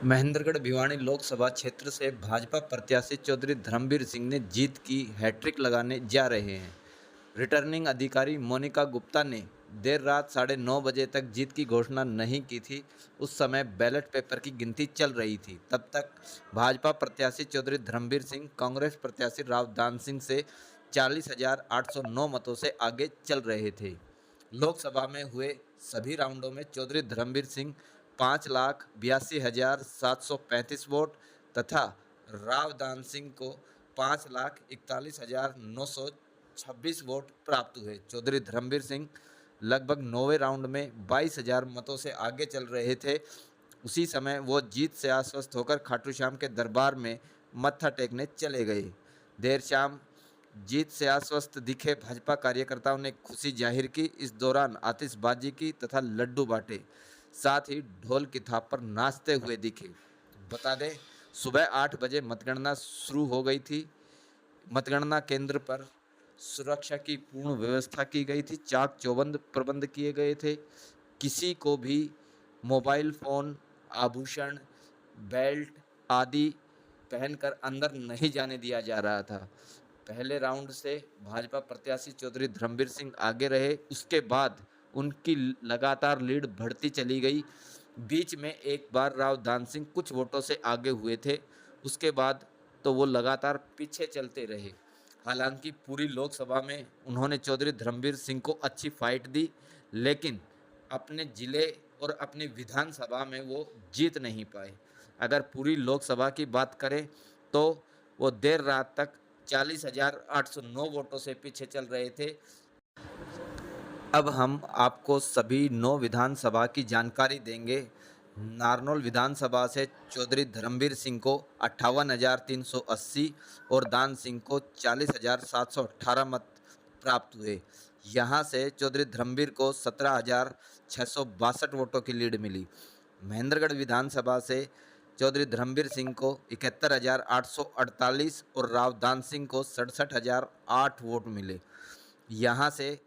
महेंद्रगढ़ भिवानी लोकसभा क्षेत्र से भाजपा प्रत्याशी चौधरी धर्मवीर सिंह ने जीत की हैट्रिक लगाने जा रहे हैं। रिटर्निंग अधिकारी मोनिका गुप्ता ने देर रात 9:30 तक जीत की घोषणा नहीं की थी। उस समय बैलेट पेपर की गिनती चल रही थी। तब तक भाजपा प्रत्याशी चौधरी धर्मवीर सिंह कांग्रेस प्रत्याशी राव दान सिंह से 40,809 मतों से आगे चल रहे थे। लोकसभा में हुए सभी राउंडों में चौधरी धर्मवीर सिंह 5,82,735 वोट तथा राव दान सिंह को 5,41,926 वोट प्राप्त हुए। चौधरी धर्मवीर सिंह लगभग 9वें राउंड में 22,000 मतों से आगे चल रहे थे। उसी समय वो जीत से आश्वस्त होकर खाटू श्याम के दरबार में मत्था टेकने चले गए। देर शाम जीत से आश्वस्त दिखे भाजपा कार्यकर्ताओं ने खुशी जाहिर की। इस दौरान आतिशबाजी की तथा लड्डू बांटे, साथ ही ढोल की थाप पर नाचते हुए दिखे। बता दें, सुबह 8 बजे मतगणना शुरू हो गई थी। मतगणना केंद्र पर सुरक्षा की पूर्ण व्यवस्था की गई थी। चाक चौबंद प्रबंध किए गए थे। किसी को भी मोबाइल फ़ोन, आभूषण, बेल्ट आदि पहनकर अंदर नहीं जाने दिया जा रहा था। पहले राउंड से भाजपा प्रत्याशी चौधरी धर्मवीर सिंह आगे रहे। उसके बाद उनकी लगातार लीड बढ़ती चली गई। बीच में एक बार राव दान सिंह कुछ वोटों से आगे हुए थे। उसके बाद तो वो लगातार पीछे चलते रहे। हालांकि पूरी लोकसभा में उन्होंने चौधरी धर्मवीर सिंह को अच्छी फाइट दी, लेकिन अपने ज़िले और अपनी विधानसभा में वो जीत नहीं पाए। अगर पूरी लोकसभा की बात करें तो वो देर रात तक 40,809 वोटों से पीछे चल रहे थे। अब हम आपको सभी 9 विधानसभा की जानकारी देंगे। नारनौल विधानसभा से चौधरी धर्मवीर सिंह को 58,380 और दान सिंह को 40,718 मत प्राप्त हुए। यहाँ से चौधरी धर्मवीर को 17,662 वोटों की लीड मिली। महेंद्रगढ़ विधानसभा से चौधरी धर्मवीर सिंह को 71,848 और राव दान सिंह को 67,008 वोट मिले। यहाँ से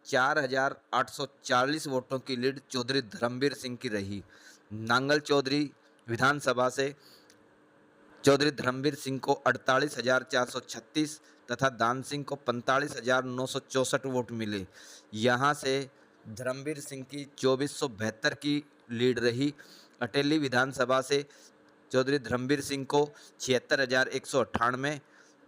4,840 वोटों की लीड चौधरी धर्मवीर सिंह की रही। नांगल चौधरी विधानसभा से चौधरी धर्मवीर सिंह को 48,436 तथा दान सिंह को 45,964 वोट मिले। यहाँ से धर्मवीर सिंह की 2,472 की लीड रही। अटेली विधानसभा से चौधरी धर्मवीर सिंह को 76,198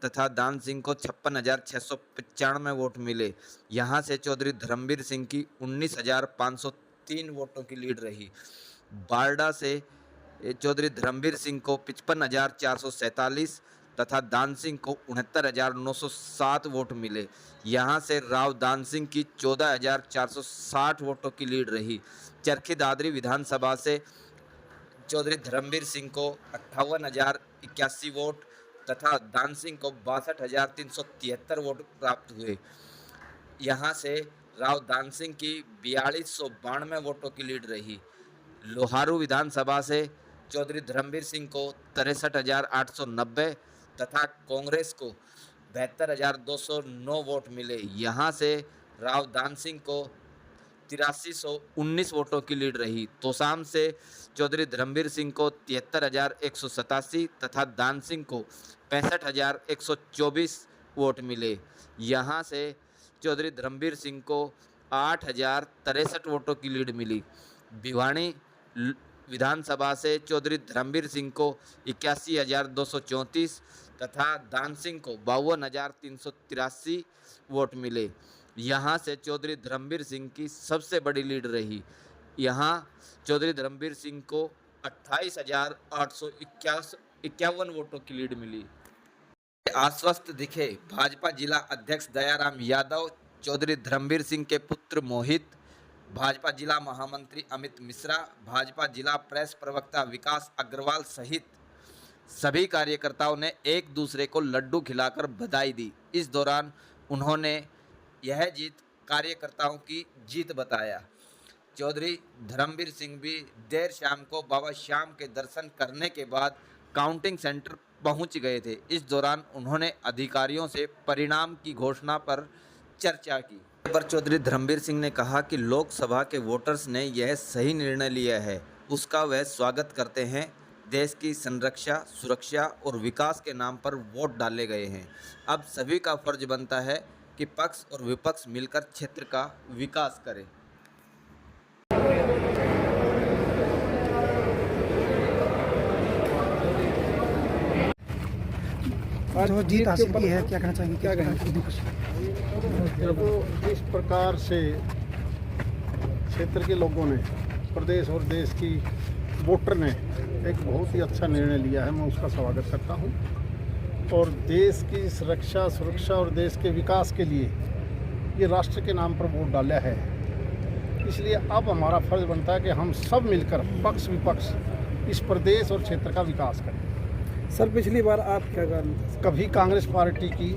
तथा दान सिंह को 56,695 वोट मिले। यहाँ से चौधरी धर्मवीर सिंह की 19,503 वोटों की लीड रही। बारडा से चौधरी धर्मवीर सिंह को 55,447 तथा दान सिंह को 69,907 वोट मिले। यहाँ से राव दान सिंह की 14,460 वोटों की लीड रही। चरखी दादरी विधानसभा से चौधरी धर्मवीर सिंह को 58,081 वोट तथा दान सिंह को 62,373 वोट प्राप्त हुए। यहाँ से राव दान सिंह की 4,292 वोटों की लीड रही। लोहारू विधानसभा से चौधरी धर्मवीर सिंह को 63,890 तथा कांग्रेस को 72,209 वोट मिले। यहाँ से राव दान सिंह को 8319 वोटों की लीड रही। तोसाम से चौधरी धर्मवीर सिंह को 73,187 तथा दान सिंह को 65,124 वोट मिले। यहाँ से चौधरी धर्मवीर सिंह को 8,063 वोटों की लीड मिली। भिवानी विधानसभा से चौधरी धर्मवीर सिंह को 81,234 तथा दान सिंह को 52,383 वोट मिले। यहाँ से चौधरी धर्मवीर सिंह की सबसे बड़ी लीड रही। यहाँ चौधरी धर्मवीर सिंह को 28,851 वोटों की लीड मिली। आश्वस्त दिखे भाजपा जिला अध्यक्ष दयाराम यादव, चौधरी धर्मवीर सिंह के पुत्र मोहित, भाजपा जिला महामंत्री अमित मिश्रा, भाजपा जिला प्रेस प्रवक्ता विकास अग्रवाल सहित सभी कार्यकर्ताओं ने एक दूसरे को लड्डू खिलाकर बधाई दी। इस दौरान उन्होंने यह जीत कार्यकर्ताओं की जीत बताया। चौधरी धर्मवीर सिंह भी देर शाम को बाबा श्याम के दर्शन करने के बाद काउंटिंग सेंटर पहुंच गए थे। इस दौरान उन्होंने अधिकारियों से परिणाम की घोषणा पर चर्चा की। पर चौधरी धर्मवीर सिंह ने कहा कि लोकसभा के वोटर्स ने यह सही निर्णय लिया है, उसका वह स्वागत करते हैं। देश की संरक्षा, सुरक्षा और विकास के नाम पर वोट डाले गए हैं। अब सभी का फर्ज बनता है कि पक्ष और विपक्ष मिलकर क्षेत्र का विकास करें। जो जीत हासिल की है, क्या कहना चाहेंगे? क्या कहेंगे? देखो, इस प्रकार से क्षेत्र के लोगों ने, प्रदेश और देश की वोटर ने एक बहुत ही अच्छा निर्णय लिया है। मैं उसका स्वागत करता हूं और देश की सुरक्षा और देश के विकास के लिए ये राष्ट्र के नाम पर वोट डाला है। इसलिए अब हमारा फर्ज बनता है कि हम सब मिलकर पक्ष विपक्ष इस प्रदेश और क्षेत्र का विकास करें। सर, पिछली बार आप क्या कारण था? कभी कांग्रेस पार्टी की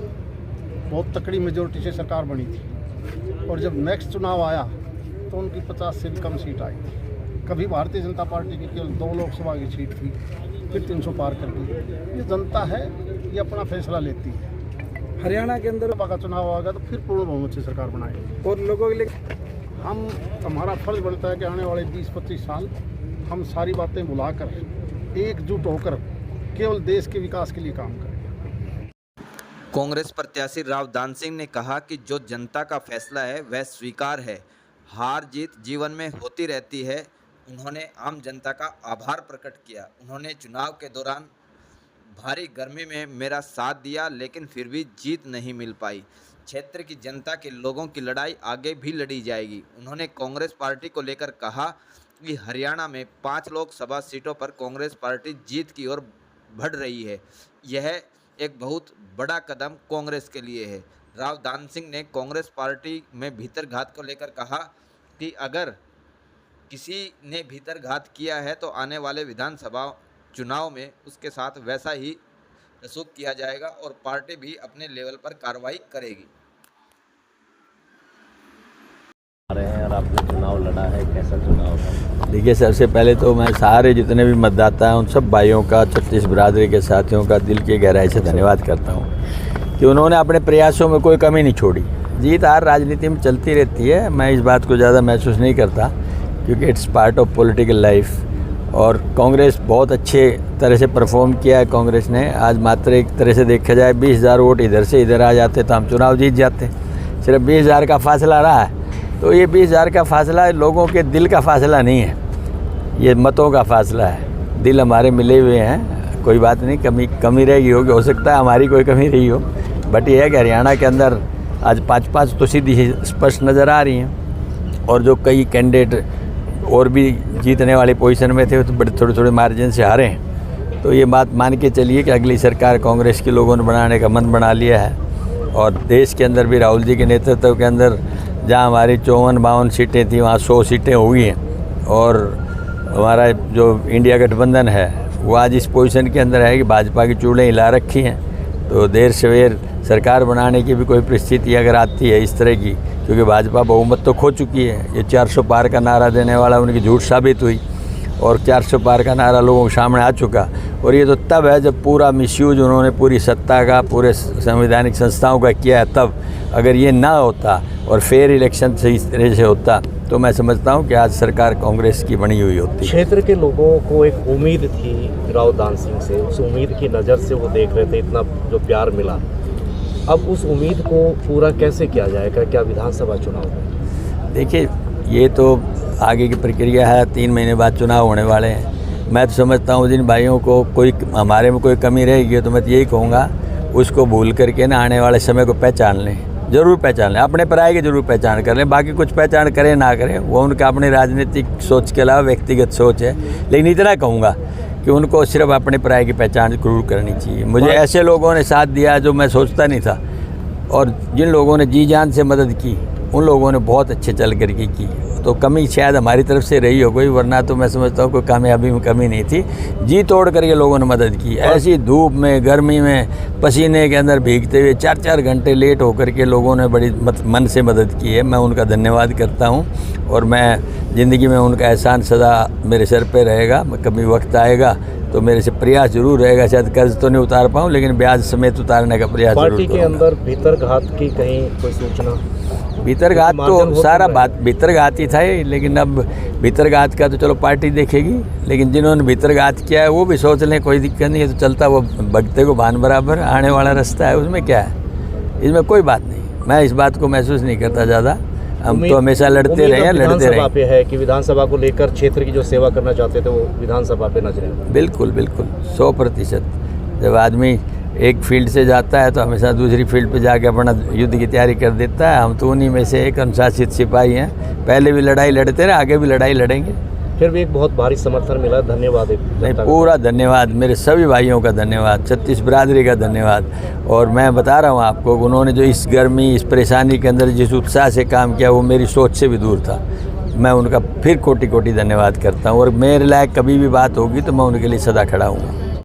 बहुत तकड़ी मेजोरिटी से सरकार बनी थी और जब नेक्स्ट चुनाव आया तो उनकी 50 से भी कम सीट आई थी। कभी भारतीय जनता पार्टी की केवल 2 लोकसभा की सीट थी, फिर 300 पार कर दी। ये जनता है, ये अपना फैसला लेती है। हरियाणा के अंदर का चुनाव आएगा तो फिर पूर्ण बहुमत से सरकार बनाएगी और लोगों के लिए हमारा फर्ज बनता है कि आने वाले 20-25 साल हम सारी बातें भुलाकर एकजुट होकर केवल देश के विकास के लिए काम करें। कांग्रेस प्रत्याशी राव दान सिंह ने कहा कि जो जनता का फैसला है वह स्वीकार है। हार जीत जीवन में होती रहती है। उन्होंने आम जनता का आभार प्रकट किया। उन्होंने चुनाव के दौरान भारी गर्मी में मेरा साथ दिया, लेकिन फिर भी जीत नहीं मिल पाई। क्षेत्र की जनता के लोगों की लड़ाई आगे भी लड़ी जाएगी। उन्होंने कांग्रेस पार्टी को लेकर कहा कि हरियाणा में 5 लोकसभा सीटों पर कांग्रेस पार्टी जीत की ओर बढ़ रही है। यह एक बहुत बड़ा कदम कांग्रेस के लिए है। राव दान सिंह ने कांग्रेस पार्टी में भीतरघात को लेकर कहा कि अगर किसी ने भीतरघात किया है तो आने वाले विधानसभा चुनाव में उसके साथ वैसा ही रसूख किया जाएगा और पार्टी भी अपने लेवल पर कार्रवाई करेगी। और आपने चुनाव लड़ा है, कैसा चुनाव है? देखिए, सबसे पहले तो मैं सारे जितने भी मतदाता हैं उन सब भाइयों का, छत्तीस बिरादरी के साथियों का दिल की गहराई से धन्यवाद करता हूं कि उन्होंने अपने प्रयासों में कोई कमी नहीं छोड़ी। जीत हार राजनीति में चलती रहती है, मैं इस बात को ज़्यादा महसूस नहीं करता क्योंकि it's part of political life. और कांग्रेस बहुत अच्छे तरह से परफॉर्म किया है। कांग्रेस ने आज मात्र एक तरह से देखा जाए 20,000 वोट इधर से इधर आ जाते तो हम चुनाव जीत जाते। सिर्फ 20,000 का फासला रहा है, तो ये 20,000 का फासला लोगों के दिल का फासला नहीं है, ये मतों का फासला है। दिल हमारे मिले हुए हैं, कोई बात नहीं, कमी रहेगी होगी, हो सकता है हमारी कोई कमी रही हो, बट ये है कि हरियाणा के अंदर आज 5-5 तो सीधी स्पष्ट नज़र आ रही हैं और जो कई कैंडिडेट और भी जीतने वाली पोजीशन में थे तो बड़े थोड़े मार्जिन से हारे हैं। तो ये बात मान के चलिए कि अगली सरकार कांग्रेस के लोगों ने बनाने का मन बना लिया है और देश के अंदर भी राहुल जी के नेतृत्व के अंदर जहाँ हमारी 54-52 सीटें थी वहाँ 100 सीटें हो गई हैं और हमारा जो इंडिया गठबंधन है वो आज इस पोजीशन के अंदर है कि भाजपा की चूड़ें हिला रखी हैं। तो देर सवेर सरकार बनाने की भी कोई परिस्थिति अगर आती है इस तरह की, क्योंकि भाजपा बहुमत तो खो चुकी है, ये 400 पार का नारा देने वाला उनकी झूठ साबित हुई और 400 पार का नारा लोगों के सामने आ चुका। और ये तो तब है जब पूरा मिसयूज उन्होंने पूरी सत्ता का, पूरे संवैधानिक संस्थाओं का किया है तब। अगर ये ना होता और फेयर इलेक्शन से इस तरह से होता तो मैं समझता हूँ कि आज सरकार कांग्रेस की बनी हुई होती। क्षेत्र के लोगों को एक उम्मीद थी राव दान सिंह से, उस उम्मीद की नज़र से वो देख रहे थे, इतना जो प्यार मिला। अब उस उम्मीद को पूरा कैसे किया जाएगा क्या विधानसभा चुनाव में? देखिए, ये तो आगे की प्रक्रिया है, 3 महीने बाद चुनाव होने वाले हैं। मैं तो समझता हूँ जिन भाइयों को कोई हमारे में कोई कमी रहेगी तो मैं तो यही कहूँगा उसको भूल करके ना आने वाले समय को पहचान लें, ज़रूर पहचान लें, अपने पराये की ज़रूर पहचान कर लें। बाकी कुछ पहचान करें ना करें वो उनका अपनी राजनीतिक सोच के अलावा व्यक्तिगत सोच है, लेकिन इतना कहूँगा कि उनको सिर्फ अपने पराये की पहचान जरूर करनी चाहिए। मुझे ऐसे लोगों ने साथ दिया जो मैं सोचता नहीं था और जिन लोगों ने जी जान से मदद की उन लोगों ने बहुत अच्छे चल करके की। तो कमी शायद हमारी तरफ से रही हो कोई, वरना तो मैं समझता हूँ कोई कामयाबी में कमी नहीं थी। जी तोड़ करके लोगों ने मदद की, ऐसी धूप में गर्मी में पसीने के अंदर भीगते हुए 4-4 घंटे लेट होकर के लोगों ने बड़ी मन से मदद की है। मैं उनका धन्यवाद करता हूँ और मैं ज़िंदगी में उनका एहसान सदा मेरे सर पे रहेगा। कभी वक्त आएगा तो मेरे से प्रयास जरूर रहेगा, शायद कर्ज तो नहीं उतार पाऊँ लेकिन ब्याज समेत उतारने का प्रयास जरूर पार्टी के अंदर भीतर घात की कहीं कोई सूचना? भीतरघात तो सारा बात भीतरघात ही था ये, लेकिन अब भीतरघात का तो चलो पार्टी देखेगी, लेकिन जिन्होंने भीतरघात किया है वो भी सोच लें, कोई दिक्कत नहीं है, तो चलता वो भगते को भान बराबर, आने वाला रास्ता है, उसमें क्या है, इसमें कोई बात नहीं। मैं इस बात को महसूस नहीं करता ज़्यादा, हम तो हमेशा लड़ते रहे हैं, लड़ते रहे। पे है कि विधानसभा को लेकर क्षेत्र की जो सेवा करना चाहते थे वो विधानसभा पे नजरें। बिल्कुल बिल्कुल 100%। जब आदमी एक फील्ड से जाता है तो हमेशा दूसरी फील्ड पे जाके अपना युद्ध की तैयारी कर देता है। हम तो उन्हीं में से एक अनुशासित सिपाही हैं, पहले भी लड़ाई लड़ते रहे, आगे भी लड़ाई लड़ेंगे। फिर भी एक बहुत भारी समर्थन मिला, धन्यवाद। नहीं, पूरा धन्यवाद, मेरे सभी भाइयों का धन्यवाद, 36 बिरादरी का धन्यवाद। और मैं बता रहा हूँ आपको, उन्होंने जो इस गर्मी, इस परेशानी के अंदर जिस उत्साह से काम किया वो मेरी सोच से भी दूर था। मैं उनका फिर कोटि कोटि धन्यवाद करता हूँ, और मेरे लायक कभी भी बात होगी तो मैं उनके लिए सदा खड़ा हूँ।